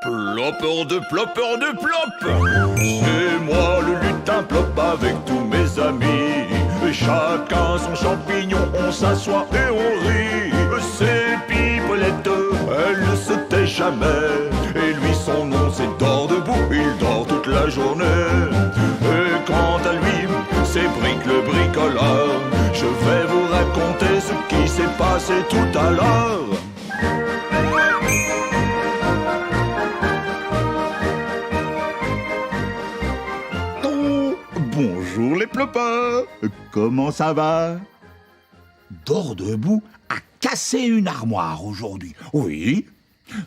Plopeur de plop. C'est moi le lutin plop avec tous mes amis. Chacun son champignon, on s'assoit et on rit. C'est Pipolette, elle ne se tait jamais. Et lui son nom c'est Dors debout, il dort toute la journée. Et quant à lui, c'est Brick le bricoleur. Je vais vous raconter ce qui s'est passé tout à l'heure. Bonjour les plopeurs, comment ça va? Dors debout a cassé une armoire aujourd'hui. Oui,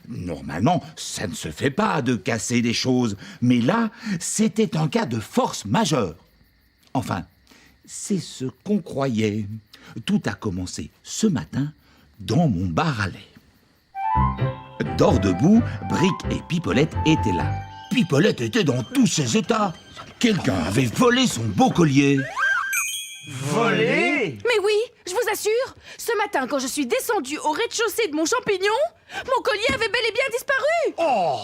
normalement, ça ne se fait pas de casser des choses, mais là, c'était un cas de force majeure. Enfin, c'est ce qu'on croyait. Tout a commencé ce matin dans mon bar à lait. Dors debout, Brick et Pipolette étaient là. Pipolette était dans tous ses états. Quelqu'un avait volé son beau collier. Volé? Mais oui, je vous assure, ce matin, quand je suis descendue au rez-de-chaussée de mon champignon, mon collier avait bel et bien disparu. Oh!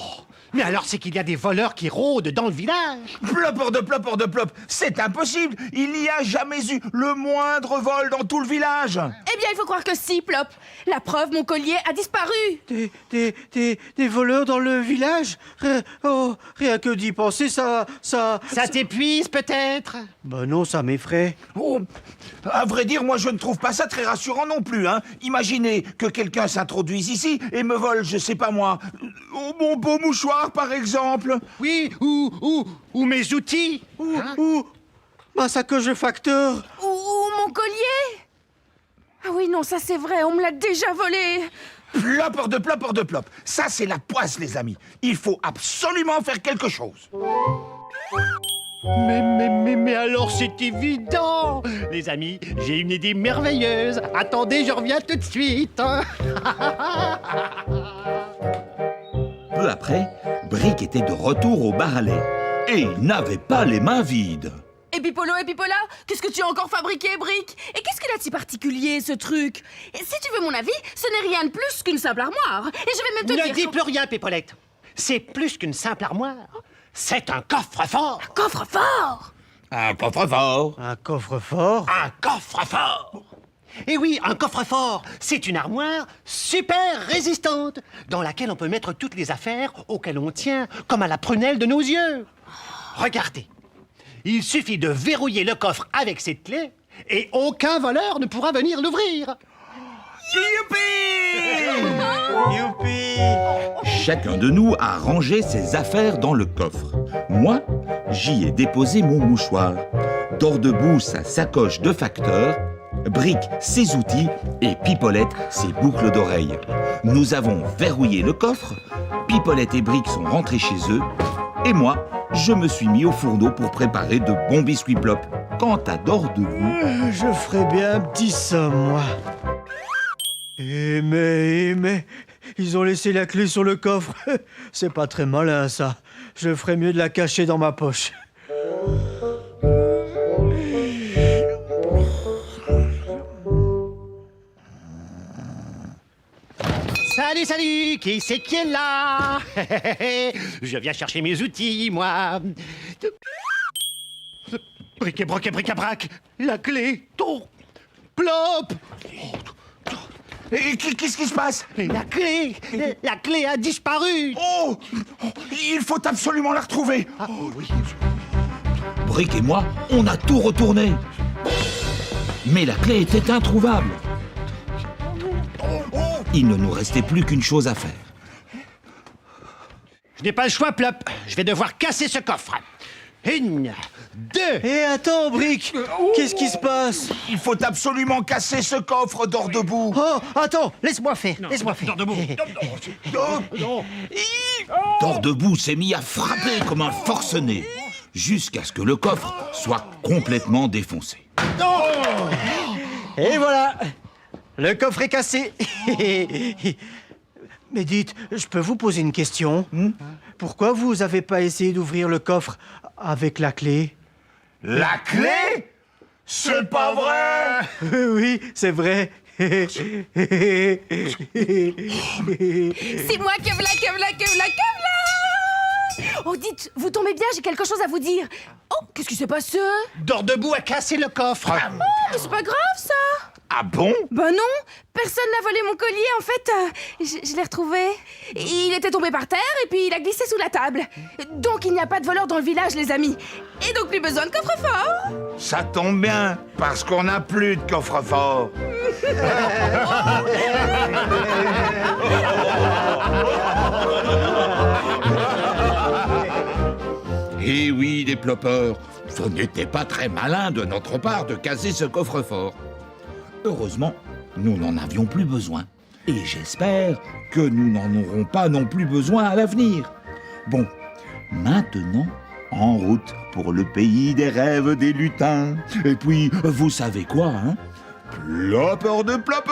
Mais alors c'est qu'il y a des voleurs qui rôdent dans le village. Plopeur de plop, c'est impossible. Il n'y a jamais eu le moindre vol dans tout le village. Eh bien, il faut croire que si, Plop. La preuve, mon collier a disparu. Des voleurs dans le village? Rien que d'y penser, ça... Ça t'épuise peut-être? Ben non, ça m'effraie. Oh, à vrai dire, moi je ne trouve pas ça très rassurant non plus. Imaginez que quelqu'un s'introduise ici et me vole, je sais pas moi, mon beau mouchoir par exemple. Oui, ou mes outils. Ou ma sacoche de facteur. Ou mon collier. Ah oui, non, ça c'est vrai, on me l'a déjà volé. Plopeur de plop. Ça c'est la poisse les amis. Il faut absolument faire quelque chose. Mais alors c'est évident. Les amis, j'ai une idée merveilleuse. Attendez, je reviens tout de suite. Peu après, Brick était de retour au bar à lait. Et il n'avait pas les mains vides. Et Pipolo et Pipola, qu'est-ce que tu as encore fabriqué, Brick? Et qu'est-ce qu'il a de si particulier, ce truc? Et si tu veux mon avis, ce n'est rien de plus qu'une simple armoire. Et je vais même te dire... Ne dis plus rien, Pépolette. C'est plus qu'une simple armoire. C'est un coffre-fort. Coffre-fort! Un coffre-fort. Un coffre-fort? Un coffre-fort. Et oui, un coffre-fort, c'est une armoire super résistante dans laquelle on peut mettre toutes les affaires auxquelles on tient, comme à la prunelle de nos yeux. Regardez, il suffit de verrouiller le coffre avec cette clé et aucun voleur ne pourra venir l'ouvrir. Youpi! Youpi! Chacun de nous a rangé ses affaires dans le coffre. Moi, j'y ai déposé mon mouchoir. Dors debout sa sacoche de facteur, Brick ses outils et Pipolette ses boucles d'oreilles. Nous avons verrouillé le coffre, Pipolette et Brick sont rentrés chez eux, et moi, je me suis mis au fourneau pour préparer de bons biscuits plop. Quant à Dors debout... Je ferais bien un petit somme, moi. Mais... Ils ont laissé la clé sur le coffre. C'est pas très malin, ça. Je ferais mieux de la cacher dans ma poche. Salut, qui c'est qui est là? Je viens chercher mes outils, moi. Bric-à-brac, la clé. Oh, plop. Et qu'est-ce qui se passe? La clé a disparu. Oh! Il faut absolument la retrouver. Oui. Brick et moi, on a tout retourné. Mais la clé était introuvable. Il ne nous restait plus qu'une chose à faire. Je n'ai pas le choix, Plop. Je vais devoir casser ce coffre. 1, 2... Hé, attends, Brick! Qu'est-ce qui se passe? Il faut absolument casser ce coffre, Dors debout. Oh, attends, laisse-moi faire. Dors debout. Dors debout s'est mis à frapper comme un forcené, jusqu'à ce que le coffre soit complètement défoncé. Et voilà! Le coffre est cassé. Mais dites, je peux vous poser une question? Pourquoi vous avez pas essayé d'ouvrir le coffre avec la clé? La clé? C'est pas vrai! Oui, c'est vrai. C'est moi, Kevla. Oh, dites, vous tombez bien, j'ai quelque chose à vous dire. Oh, qu'est-ce qui s'est passé? Dordebout a cassé le coffre. Oh, mais c'est pas grave, ça. Ah bon? Ben non, personne n'a volé mon collier, en fait, je l'ai retrouvé. Il était tombé par terre et puis il a glissé sous la table. Donc il n'y a pas de voleur dans le village, les amis. Et donc plus besoin de coffre-fort. Ça tombe bien, parce qu'on n'a plus de coffre-fort. Eh oui, les plopeurs, ce n'était pas très malin de notre part de casser ce coffre-fort. Heureusement, nous n'en avions plus besoin. Et j'espère que nous n'en aurons pas non plus besoin à l'avenir. Bon, maintenant, en route pour le pays des rêves des lutins. Et puis, vous savez quoi, hein? Plopeur de plop!